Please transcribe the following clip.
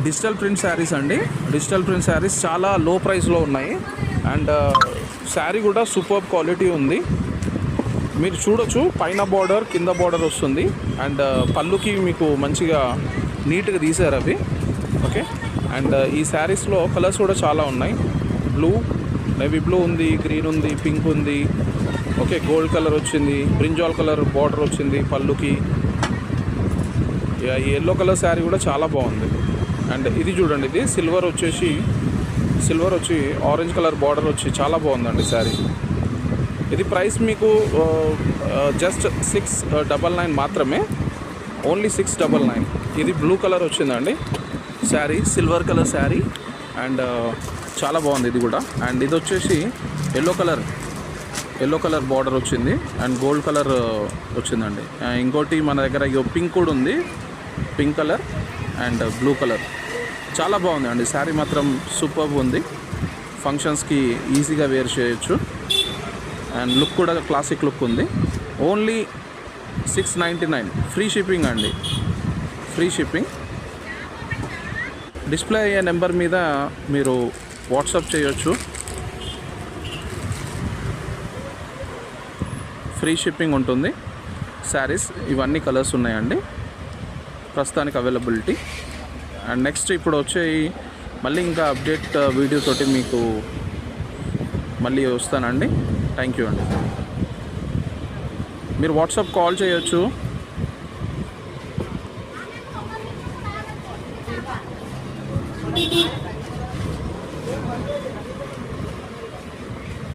Digital print saris అండి. Digital print saris చాలా లో ప్రైస్లో ఉన్నాయి. అండ్ శారీ కూడా సూపర్ క్వాలిటీ ఉంది. మీరు చూడొచ్చు, పైన బార్డర్ కింద బార్డర్ వస్తుంది. అండ్ పళ్ళుకి మీకు మంచిగా నీట్గా తీసారు అవి. ఓకే. అండ్ ఈ శారీస్లో కలర్స్ కూడా చాలా ఉన్నాయి. బ్లూ, నేవీ బ్లూ ఉంది, గ్రీన్ ఉంది, పింక్ ఉంది. ఓకే, గోల్డ్ కలర్ వచ్చింది, బ్రింజాల్ కలర్ బార్డర్ వచ్చింది పళ్ళుకి. ఈ ఎల్లో కలర్ శారీ కూడా చాలా బాగుంది. అండ్ ఇది చూడండి, ఇది సిల్వర్ వచ్చి ఆరెంజ్ కలర్ బార్డర్ వచ్చి చాలా బాగుందండి శారీ. ఇది ప్రైస్ మీకు జస్ట్ 699 మాత్రమే, ఓన్లీ 699. ఇది బ్లూ కలర్ వచ్చిందండి sari, silver colour sari. And చాలా బాగుంది ఇది కూడా. అండ్ ఇది వచ్చేసి ఎల్లో కలర్ బార్డర్ వచ్చింది అండ్ గోల్డ్ కలర్ వచ్చిందండి. ఇంకోటి మన దగ్గర పింక్ కూడా ఉంది, pink colour and blue colour. చాలా బాగుంది అండి శారీ, మాత్రం సూపర్బ్ ఉంది. ఫంక్షన్స్కి ఈజీగా వేర్ చేయొచ్చు. అండ్ లుక్ కూడా క్లాసిక్ లుక్ ఉంది. ఓన్లీ 699, ఫ్రీ షిప్పింగ్ అండి, ఫ్రీ షిప్పింగ్. డిస్ప్లే అయ్యే నెంబర్ మీద మీరు వాట్సాప్ చేయొచ్చు. ఫ్రీ షిప్పింగ్ ఉంటుంది. శారీస్ ఇవన్నీ కలర్స్ ఉన్నాయండి ప్రస్తుతానికి అవైలబిలిటీ. అండ్ నెక్స్ట్ ఇప్పుడు వచ్చే మళ్ళీ ఇంకా అప్డేట్ వీడియో తోటి మీకు మళ్ళీ వస్తానండి. థ్యాంక్ యూ అండి. మీరు వాట్సాప్ కాల్ చేయొచ్చు.